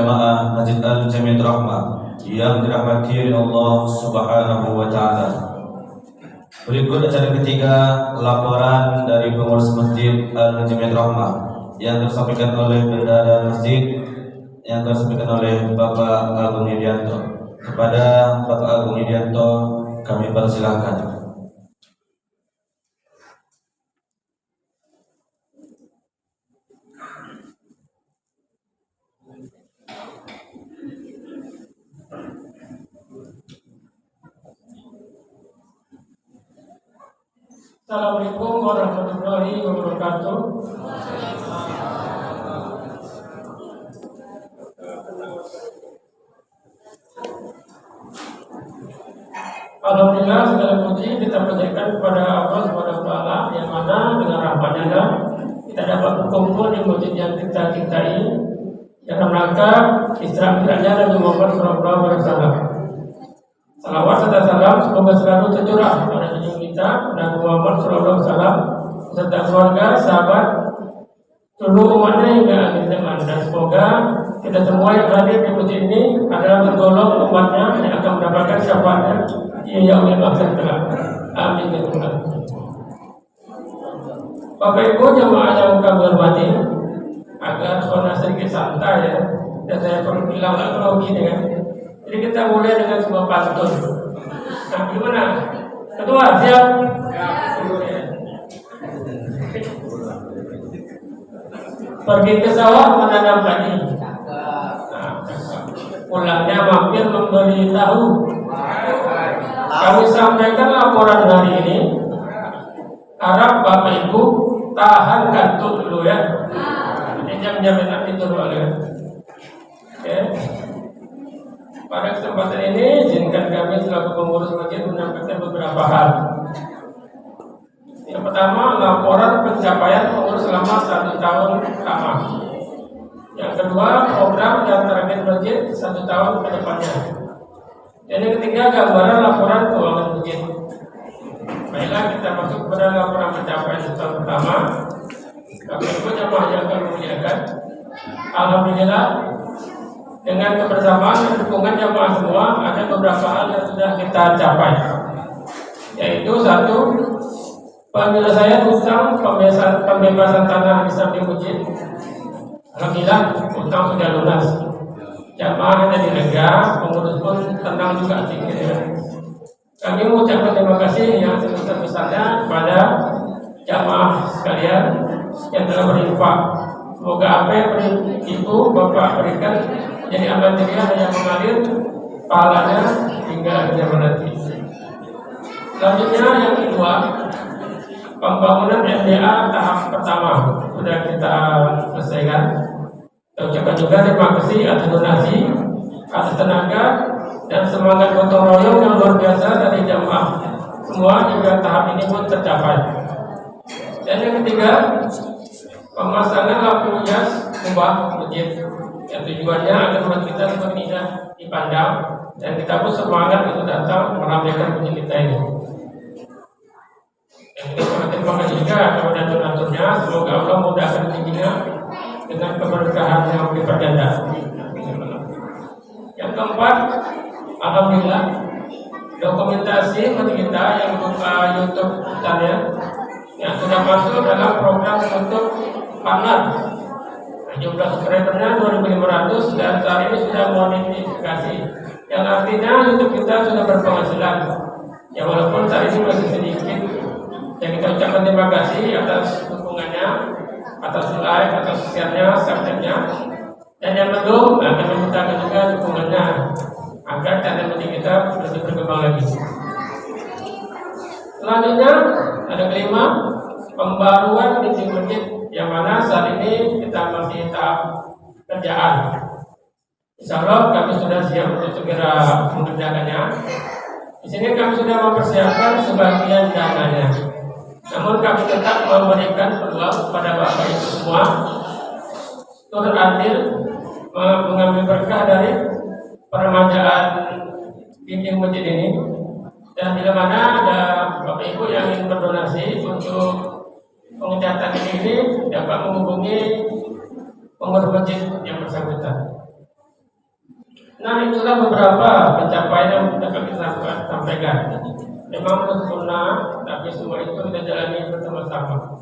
jamaah Masjid Al-Jamil Rahmah yang dirahmati Allah Subhanahu wa taala. Berikut acara ketiga, laporan dari pengurus Masjid Al-Jamil Rahmah yang disampaikan oleh bendahara masjid, yang disampaikan oleh Bapak Agung Yudianto. Kepada Bapak Agung Yudianto kami persilahkan. Assalamualaikum warahmatullahi wabarakatuh. Alhamdulillah, segala puji kita panjatkan kepada Allah Subhanahu wa taala yang mana dengan rahmat-Nya kita dapat berkumpul di masjid yang kita cintai dalam rangka Isra-Mi'rajnya Nabi Muhammad SAW. Salawat serta salam semoga selalu tercurah pada junjungan kita Nabi Muhammad SAW serta keluarga, sahabat, seluruh umatnya hingga akhir zaman, dan semoga kita semua yang hadir di masjid ini adalah tergolong umatnya yang akan mendapatkan syafaatnya di yaumil akhir kelak. Amin ya Tuhan. Bapak Ibu jemaah yang kami hormati, agar suara sedikit santai ya, dan saya perlu bilang kalau gini kan. Jadi kita mulai dengan sebuah pantun. Nah, gimana? Ketua, siap? Pergi ke sawah menanam padi. Pulangnya mampir membeli tahu. Kami sampaikan laporan hari ini. Harap Bapak Ibu tahan kantuk dulu ya. Ini jam-jam nanti dulu ya. Oke. Pada kesempatan ini, izinkan kami selaku pengurus masjid menyampaikan beberapa hal. Yang pertama, laporan pencapaian pengurus selama 1 tahun lama. Yang kedua, program dan target masjid 1 tahun ke depannya. Dan yang ketiga, gambaran laporan keuangan masjid. Baiklah, kita masuk pada laporan pencapaian 1 tahun pertama. Bapak Ibu jemaah yang kami muliakan, alhamdulillah, dengan kebersamaan dan dukungan jamaah semua, ada beberapa hal yang sudah kita capai, yaitu 1, penyelesaian utang pembebasan tanah di samping masjid. Alhamdulillah, utang sudah lunas. Jamaah jadi lega, pengurus pun tenang juga sedikit ya. Kami mengucapkan terima kasih yang sebesar-besarnya kepada jamaah sekalian yang telah berinfak. Semoga apa yang Ibu Bapak berikan jadi amal jariah yang mengalir pahalanya hingga zaman nanti. Selanjutnya yang kedua, pembangunan MDA tahap pertama sudah kita selesaikan. Kita ucapkan juga terima kasih atas donasi, atas tenaga dan semangat gotong royong yang luar biasa dari jamaah semua hingga tahap ini pun tercapai. Dan yang ketiga, pemasangan lampu hias kubah masjid yang tujuannya agar umat kita semakin indah dipandang dan kita pun semangat untuk datang meramaikan masjid kita ini. Dan kita terima kasih juga kepada donaturnya, semoga Allah mudahkan rezekinya dengan keberkahan yang berganda. Yang keempat, alhamdulillah, dokumentasi masjid kita yang berupa YouTube channel yang sudah masuk dalam program untuk partner. Jumlah subscribernya 2.500 dan saat ini sudah monetisasi, yang artinya YouTube kita sudah berpenghasilan. Ya walaupun saat ini masih sedikit. Dan kita ucapkan terima kasih atas dukungannya, atas like, atas share-nya, subscribe-nya. Dan yang belum akan memintakan juga dukungannya agar channel kita lebih berkembang lagi. Selanjutnya ada kelima, pembaruan dinding masjid, yang mana saat ini kita masih tahap kerjaan. Insya Allah kami sudah siap untuk segera mengerjakannya. Di sini kami sudah mempersiapkan sebagian dananya. Namun kami tetap memberikan peluang kepada Bapak Ibu semua turut andil mengambil berkah dari peremajaan dinding masjid ini. Dan bila mana ada Bapak Ibu yang ingin berdonasi untuk pengecatan ini dapat menghubungi pengurus masjid yang bersangkutan. Nah, itulah beberapa pencapaian yang dapat kita sampaikan. Memang sempurna, tapi semua itu kita jalani bersama-sama.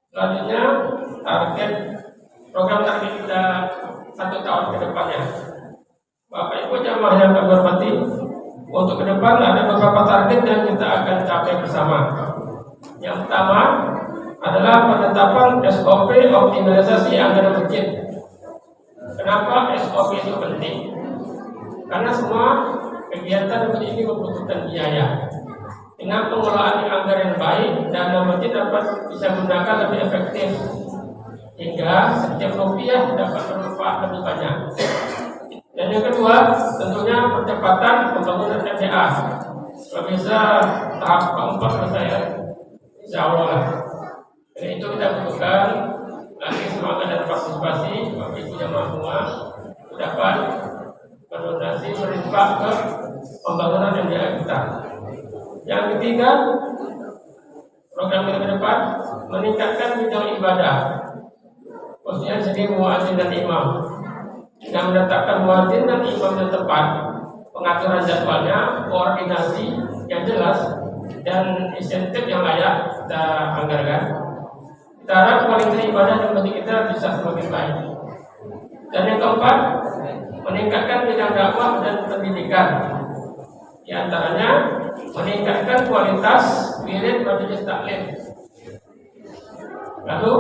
Selanjutnya, program target kita 1 tahun ke depannya. Bapak Ibu jamaah yang kami hormati, untuk ke depan ada beberapa target yang kita akan capai bersama. Yang pertama adalah penetapan SOP optimalisasi anggaran masjid. Kenapa SOP itu penting? Karena semua kegiatan masjid ini membutuhkan biaya. Dengan pengelolaan anggaran yang baik, dana masjid dapat bisa gunakan lebih efektif, hingga setiap rupiah dapat bermanfaat lebih banyak. Dan yang kedua, tentunya percepatan pembangunan MDA. Kalau bisa tahap keempat selesai, insya Allah. Dan itu kita butuhkan lagi semangat dan partisipasi bagi Ibu jamaah semua dapat berdonasi berinfak ke pembangunan MDA kita. Yang ketiga, program kita ke depan meningkatkan bidang ibadah, khususnya segi muadzin dan imam. Dengan menetapkan muadzin dan imam yang tepat, pengaturan jadwalnya, koordinasi yang jelas, dan insentif yang layak kita anggarkan. Kita harap kualitas ibadah di masjid kita bisa semakin baik. Dan yang keempat, meningkatkan bidang dakwah dan pendidikan. Di antaranya meningkatkan kualitas wirid majelis taklim. Lalu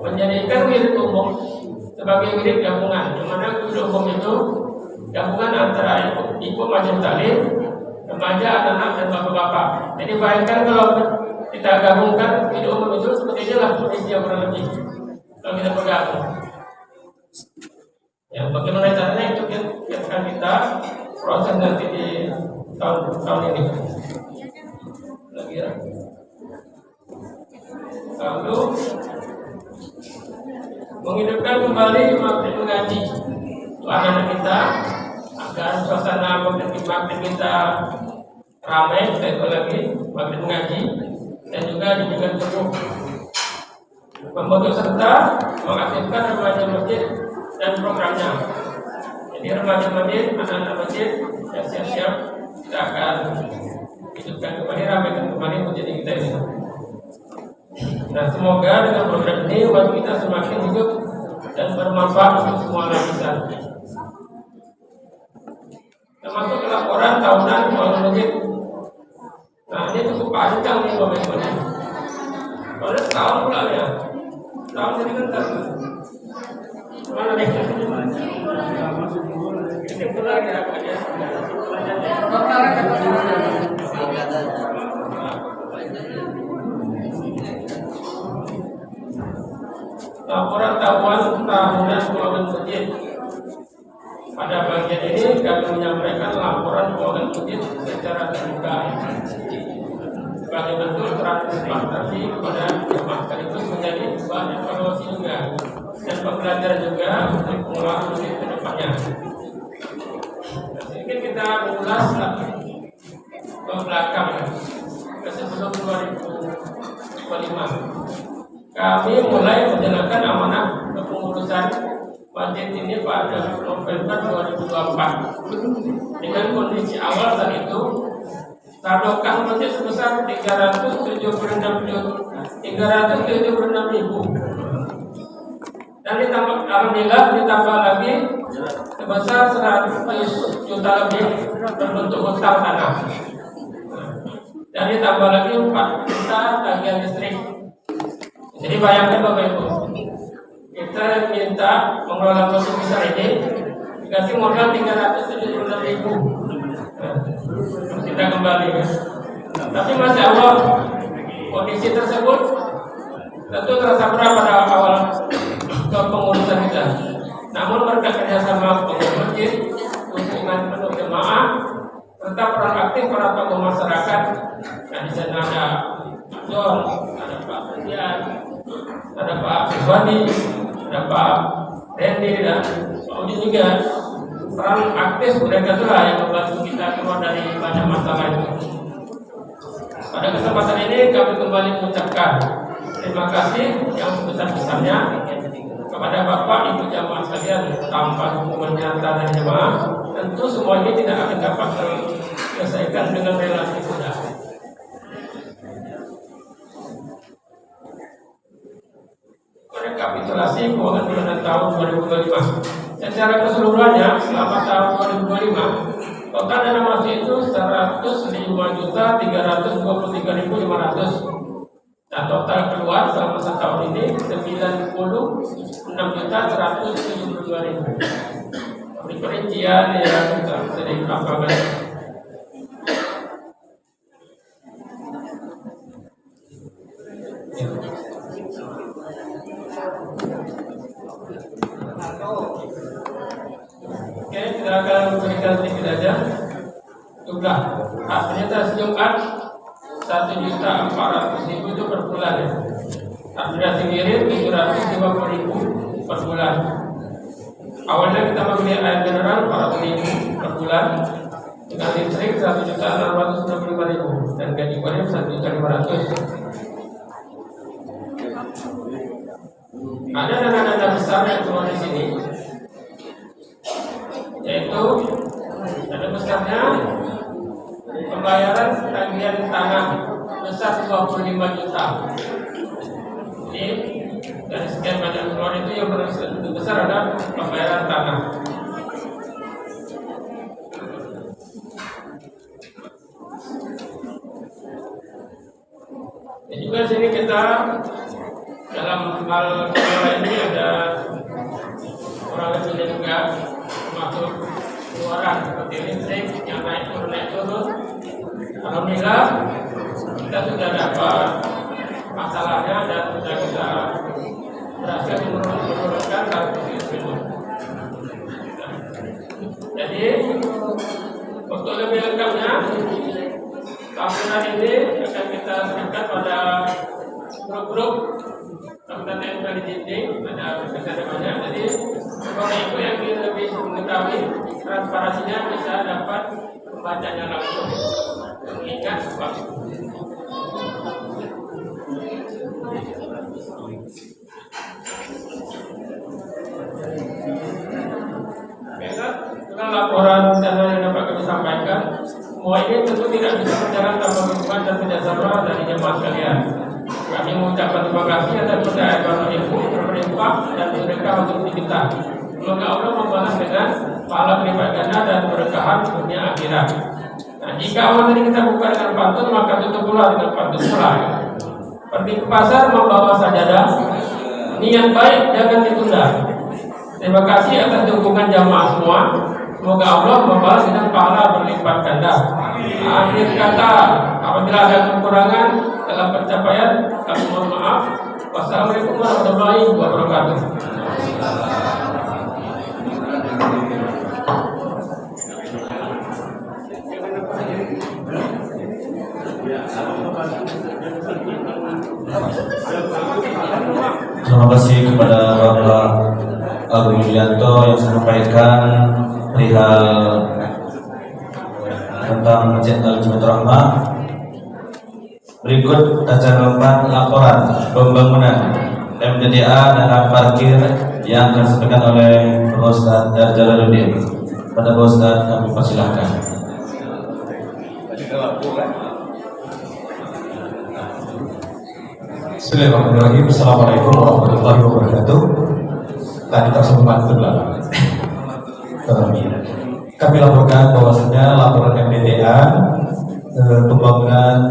menjadikan wirid umum sebagai wirid gabungan, di mana wirid umum itu gabungan antara ibu majelis taklim, remaja, anak-anak dan bapak-bapak. Jadi bayangkan kalau kita gabungkan wirid umum itu seperti inilah kondisi yang kurang lebih kalau kita bergabung. Ya, bagaimana caranya itu akan kita proses nanti di tahun ini. Lalu menghidupkan kembali maghrib mengaji anak kita agar suasana maghrib kita ramai sekali lagi maghrib mengaji dan juga dijaga penuh. Membentuk serta mengaktifkan remaja masjid dan programnya. Jadi remaja masjid, anak-anak masjid yang siap-siap kita akan hidupkan kembali, ramaikan kembali menjadi kita ini. Nah, semoga dengan program ini umat kita semakin hidup dan bermanfaat untuk semua lapisan. Termasuk laporan tahunan keuangan masjid. Nah, ini cukup panjang nih Bapak Ibu. Kalau setahun pula ya, tahun ini kan terus. Mana nih? Ini pula ya, laporan tahunan keuangan masjid. Pada bagian ini kami menyampaikan laporan keuangan masjid secara terbuka sebagai bentuk transparansi kepada jemaah, sekaligus menjadi bahan evaluasi juga dan pembelajaran juga untuk pengelolaan masjid ke depannya. Sedikit kita mengulas ke belakang ke sebelum 2005. Kami mulai menjalankan amanah kepengurusan masjid ini pada November 2024. Dengan kondisi awal saat itu, tadokan masjid sebesar 376.000 dan alhamdulillah ditambah lagi sebesar 100 juta lebih berbentuk hutang tanah, dan ditambah lagi 4 juta tagihan listrik. Jadi bayangkan Bapak Ibu, kita minta mengelola masjid besar ini dikasih modal 376.000. Kita kembali ya. Tapi masya Allah, kondisi tersebut tentu terasa berat pada awal kepengurusan kita. Namun berkat kerjasama pengurus masjid, dukungan penuh jemaah, serta peran aktif para tokoh masyarakat. Nah, di sana ada Pak John, ada Pak Ferdian, ada Pak Siswandi, ada Pak Randy dan Pak Udin juga. Peran aktif mereka itulah yang membantu kita keluar dari banyak masalah itu. Pada kesempatan ini kami kembali mengucapkan Terima kasih yang sebesar-besarnya kepada Bapak Ibu jamaah sekalian. Tanpa dukungan nyata dan jamaah, tentu semua ini tidak akan dapat terselesaikan dengan relatif mudah. Rekapitulasi keuangan bulanan tahun 2025. Secara keseluruhannya selama tahun 2025, total dana masuk itu 105.323.500, dan total keluar selama setahun ini 96.172.000. Perincian yang sering lapangan. Oke, kita akan memberikan sedikit saja jumlah. Ternyata Jumat 1.400.000 itu per bulan ya. Administrasi ngirim 750.000 per bulan. Awalnya kita membeli air mineral 400.000 per bulan, dengan listrik 1.695.000 dan gaji korea 1.500.000. Ada dana-dana besar yang keluar di sini, yaitu dana besarnya pembayaran tagihan tanah besar 25 juta. Jadi dari sekian banyak keluar itu yang paling besar adalah pembayaran tanah. Dan juga di sini kita dalam hal ini ada kurang lebihnya juga termasuk keluaran seperti listrik yang naik turun. Alhamdulillah kita sudah dapat masalahnya dan sudah kita berhasil menurunkan tarif listrik. Jadi untuk lebih lengkapnya tampilan ini akan kita serahkan pada grup-grup tampilan yang sudah di dinding, ada banyak. Jadi kalau ibu yang lebih mengetahui transparansinya bisa dapat membacanya langsung, mengingat waktu. Dengan laporan dana yang dapat kami sampaikan, semua ini tentu tidak bisa berjalan tanpa dukungan dan kerjasama dari jemaah sekalian. Kami mengucapkan terima kasih atas percayaan ibu, pemerintah dan mereka untuk kita. Semoga Allah membalas dengan pahala berlipat ganda dan berkahan dunia akhirat. Nah, jika awal tadi kita buka dengan pantun, maka tutup pula dengan pantun pula. Pergi ke pasar membawa sajadah, niat baik jangan ditunda. Terima kasih atas dukungan jamaah semua. Semoga Allah membalas dengan pahala berlipat ganda. Akhir kata, apabila ada kekurangan dalam pencapaian, kami mohon maaf. Wassalamualaikum warahmatullahi wabarakatuh. Terima kasih kepada Bapak Agung Yulianto yang menyampaikan perihal tentang Masjid Al-Jamiatul Rahmah. Berikut acara 4 laporan pembangunan MDDA dan parkir yang akan disampaikan oleh Pak Ustaz Jalaluddin. Pada Pak Ustaz kami persilahkan. Bismillahirrahmanirrahim. Assalamualaikum warahmatullahi wabarakatuh. Tadi tersebut belakang. Kami laporkan bahwasanya laporan MDDA pembangunan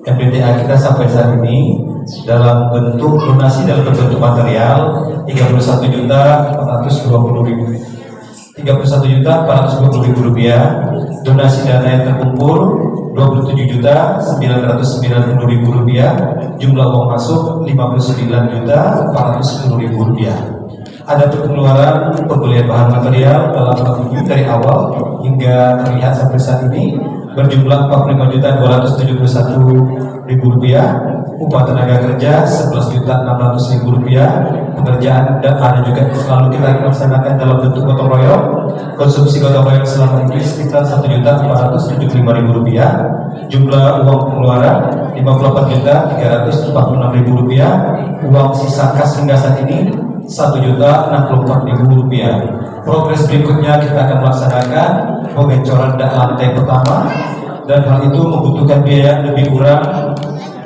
MDDA kita sampai saat ini dalam bentuk donasi dalam bentuk material 31.420.000 rupiah, donasi dana yang terkumpul 27.990.000 rupiah, jumlah uang masuk 59.410.000 rupiah. Ada pengeluaran pembelian bahan material dalam waktu dari awal hingga terlihat sampai saat ini berjumlah 45.271.000 rupiah, upah tenaga kerja 11.600.000 rupiah, pengerjaan, dan ada juga selalu kita laksanakan dalam bentuk gotong royong. Konsumsi gotong royong selama ini sekitar Rp1.475.000, jumlah uang pengeluaran Rp58.346.000, uang sisa kas hingga saat ini Rp1.064.000. Progres berikutnya kita akan melaksanakan pengecoran lantai pertama, dan hal itu membutuhkan biaya lebih kurang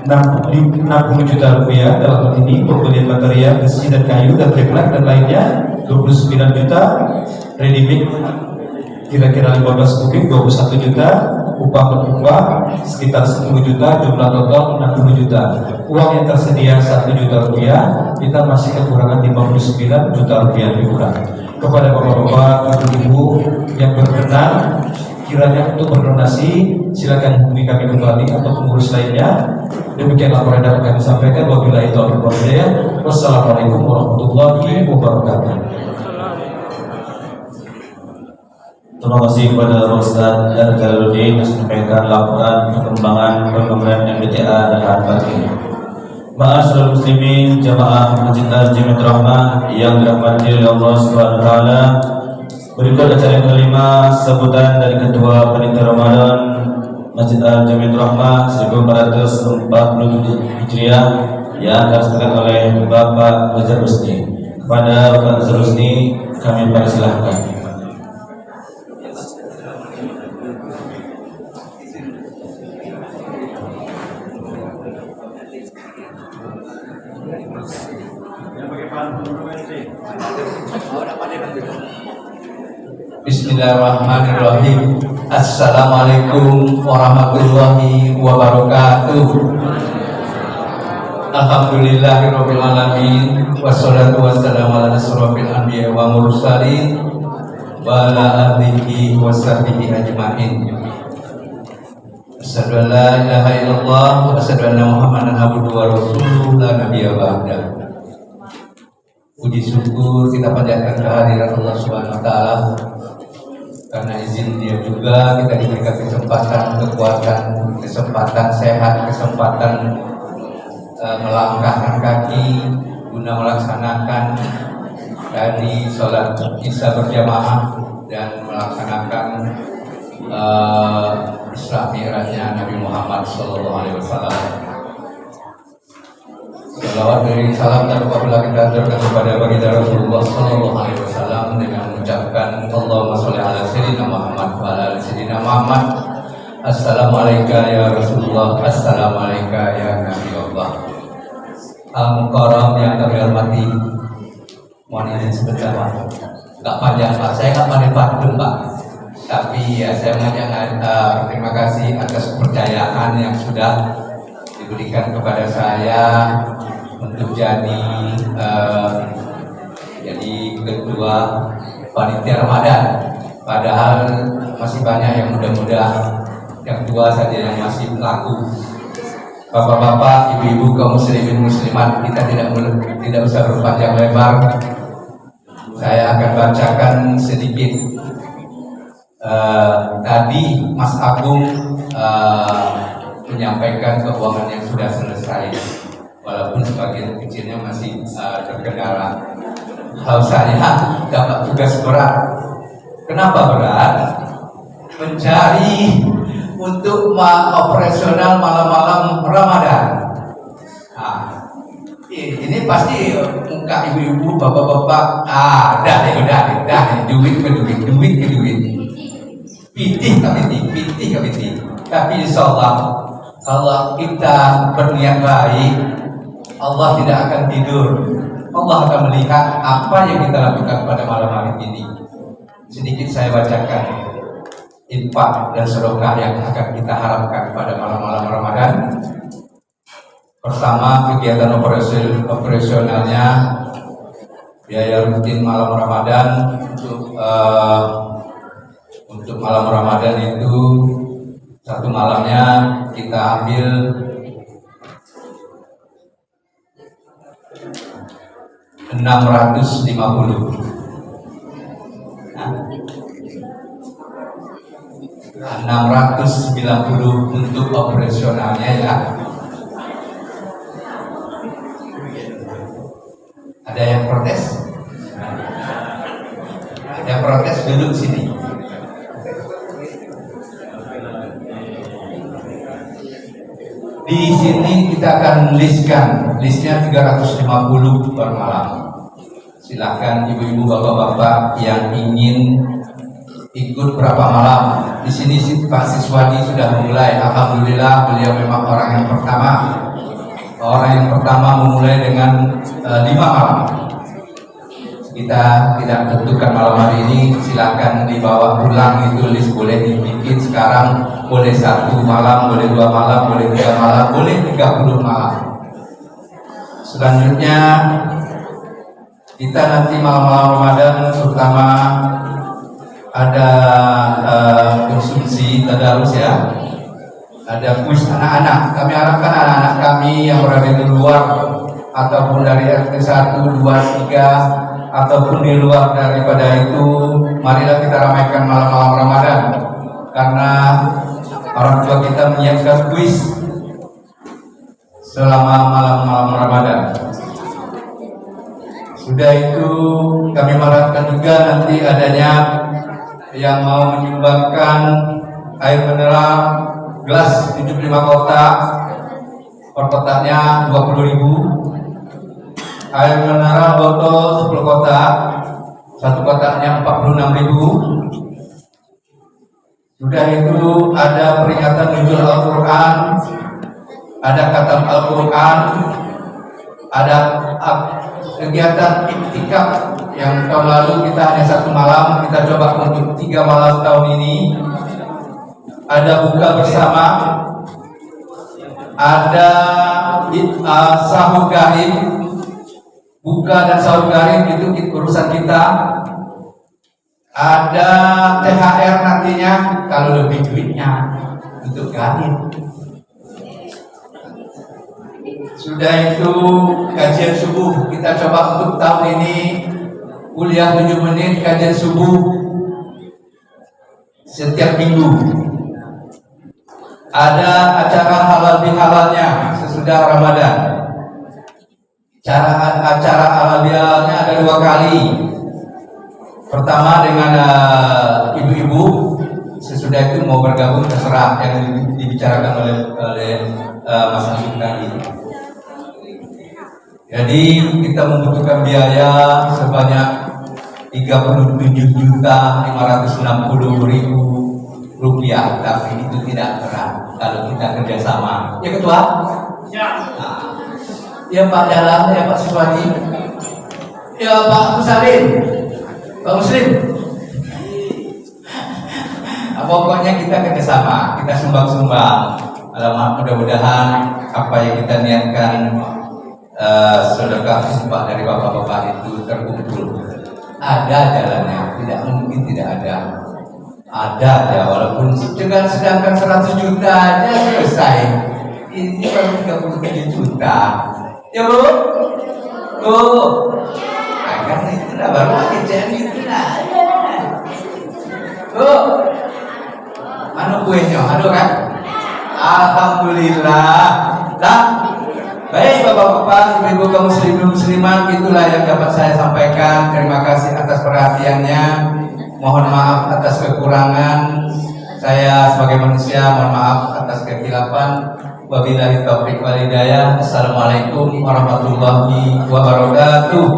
60 juta rupiah. Dalam hal ini pembelian material besi dan kayu dan triplek dan lainnya 29 juta, ready mix kira-kira 15 kubik 21 juta, upah berupah sekitar 10 juta, jumlah total 60 juta. Uang yang tersedia 1 juta rupiah, kita masih kekurangan 59 juta rupiah lebih kurang. Kepada bapak-bapak, ibu-ibu yang berkenan kiranya untuk berdonasi, silakan hubungi kami kembali atau pengurus lainnya. Demikian laporan yang kami sampaikan. Wabillahi taufiq wal hidayah. Wassalamualaikum warahmatullahi wabarakatuh. Terima kasih kepada Ustaz Jalaluddin yang sampaikan laporan perkembangan pembangunan MBTA dan Al-Fatih. Ma'asyiral muslimin jamaah Masjid Al-Jamiat Rahmah yang dirahmati oleh Allah Subhanahu wa taala. Berikut acara yang kelima, sambutan dari Ketua Panitia Ramadan Masjid Al-Jamiat Rahmah 1447 Hijriah yang akan disampaikan oleh Bapak Nazar Husni. Kepada Bapak Nazar Husni kami persilahkan. Bismillahirrahmanirrahim. Assalamualaikum warahmatullahi wabarakatuh. Alhamdulillahirabbil alamin, wassalatu wassalamu ala asrofil anbiya wa mursalin wa ala alihi wa sahbihi ajmain. Asyhadu an la ilaha illallah wa asyhadu anna Muhammadan abduhu wa rasuluhu la nabiyya ba'da. Puji syukur kita panjatkan kehadiran Allah Subhanahu wa taala. Karena izin Dia juga kita diberikan kesempatan, kekuatan, kesempatan sehat, kesempatan melangkahkan kaki guna melaksanakan dari sholat isya berjamaah dan melaksanakan Isra Mi'rajnya Nabi Muhammad SAW. Salawat dari salam dan apabila kita aturkan kepada baginda Rasulullah SAW dengan mengucapkan Allahumma sholli ala sayyidina Muhammad wa ala sayyidina Muhammad. Assalamualaikum ya Rasulullah, assalamualaikum ya Nabi Allah. Al-Mukarram yang kami hormati, mohon izin sebentar Pak. Gak panjang Pak, saya gak pandai pantun Pak, tapi ya saya menyampaikan terima kasih atas kepercayaan yang sudah diberikan kepada saya untuk jadi ketua panitia Ramadan. Padahal masih banyak yang muda-muda, yang tua saja yang masih laku. Bapak-bapak, ibu-ibu, kaum muslimin muslimat, kita tidak usah berpanjang lebar. Saya akan bacakan sedikit. Tadi Mas Agung menyampaikan keuangan yang sudah selesai, walaupun sebagian kecilnya masih terkendala. Saya dapat tugas berat. Kenapa berat? Mencari untuk operasional malam-malam Ramadan. Nah, ini pasti muka ibu-ibu, bapak-bapak, udah, duit ke duit. Pitih ke pitih. Tapi insya Allah, kalau kita berniat baik, Allah tidak akan tidur. Allah akan melihat apa yang kita lakukan pada malam hari ini. Sedikit saya bacakan infak dan sedekah yang akan kita harapkan pada malam-malam Ramadan. Pertama, kegiatan operasionalnya biaya rutin malam Ramadan untuk malam Ramadan itu satu malamnya kita ambil 650. 690 untuk operasionalnya ya. Ada yang protes? Ada yang protes, duduk sini. Di sini kita akan listnya 350 per malam. Silakan ibu-ibu, bapak-bapak yang ingin ikut berapa malam. Di sini Pak Siswadi sudah memulai. Alhamdulillah, beliau memang orang yang pertama memulai dengan 5 malam. Kita tidak tentukan malam hari ini. Silakan dibawa pulang, itu list boleh dibikin sekarang. Boleh 1 malam, boleh 2 malam, boleh 3 malam, boleh 30 malam. Selanjutnya kita nanti malam-malam Ramadan terutama ada konsumsi tadarus ya, ada kuis anak-anak. Kami harapkan anak-anak kami yang berada di luar ataupun dari RT 1, 2, 3 ataupun di luar daripada itu, marilah kita ramaikan malam-malam Ramadan, karena orang tua kita menyiapkan kuis selama malam-malam Ramadan. Sudah itu kami harapkan juga nanti adanya yang mau menyumbangkan air mineral gelas 75 kotak, per kotaknya 20.000. Air mineral botol 10 kotak, 1 kotaknya 46.000. Sudah itu ada peringatan nuzul Al-Quran, ada khatam Al-Quran, ada kegiatan iktikaf yang tahun lalu kita hanya 1 malam, kita coba untuk 3 malam tahun ini. Ada buka bersama, ada sahur gaib. Buka dan sahur gaib itu urusan kita. Ada THR nantinya kalau lebih duitnya untuk gaib. Sudah itu kajian subuh, kita coba untuk tahun ini kuliah 7 menit kajian subuh setiap minggu. Ada acara halal bihalalnya sesudah Ramadan. Acara halal bihalalnya ada 2 kali. Pertama dengan ibu-ibu, sesudah itu mau bergabung terserah yang dibicarakan oleh Mas Asyik tadi. Jadi kita membutuhkan biaya sebanyak 37.560.000 rupiah, tapi itu tidak berat kalau kita kerjasama. Ya Ketua? Ya. Nah, ya Pak Dalam, ya Pak Siswadi, ya Pak Musalim, Pak Muslim. Nah, pokoknya kita kerjasama, kita sumbang-sumbang. Alamak, mudah-mudahan apa yang kita niatkan sedekah infak dari bapak-bapak itu terkumpul. Ada jalannya, tidak mungkin tidak ada. Ada aja, walaupun sedangkan 100 juta aja selesai. Ini baru 37 juta. Ya Bu? Akan itu lah baru kejadian itu lah. Bu, mana kuenya? Aduh kan? Alhamdulillah. Lah. Baik bapak-bapak, ibu-ibu kaum muslimin muslimat, itulah yang dapat saya sampaikan. Terima kasih atas perhatiannya. Mohon maaf atas kekurangan. Saya sebagai manusia mohon maaf atas kekhilafan. Wabillahi taufiq wal hidayah. Assalamualaikum warahmatullahi wabarakatuh.